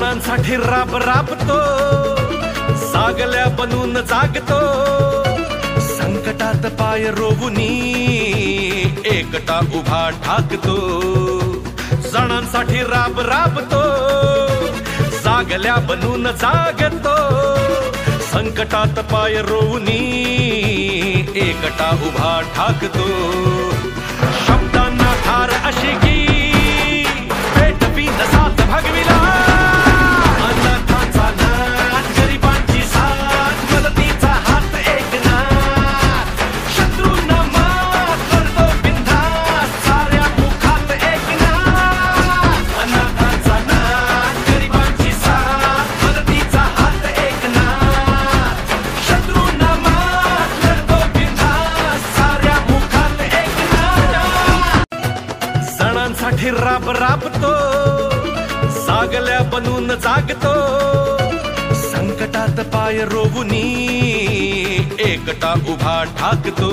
सणांसाठी राब राबतो, जागल्या बनून जागतो, संकटात पाय रोवुनी एकटा उभा ठाकतो. सणांसाठी राब राबतो, जागल्या बनून जागतो, संकटात पाय रोवुनी एकटा उभा ठाकतो. शब्दांना धार अशी की पेटवी साथ भगविला, अनाथांचा नाथ, गरिबांची साथ, मदतीचा हात एकनाथ, शत्रूंना मात करतो बिनधास्त, साऱ्या मुखात एकनाथ. अनाथांचा नाथ, गरिबांची साथ, मदतीचा हात एकनाथ, शत्रूंना मात करतो बिनधास्त, साऱ्या मुखात एकनाथ. सणांसाठी राब राबतो, जागल्या बनून जागतो, संकटात पाय रोवुनी एकटा उभा ठाकतो.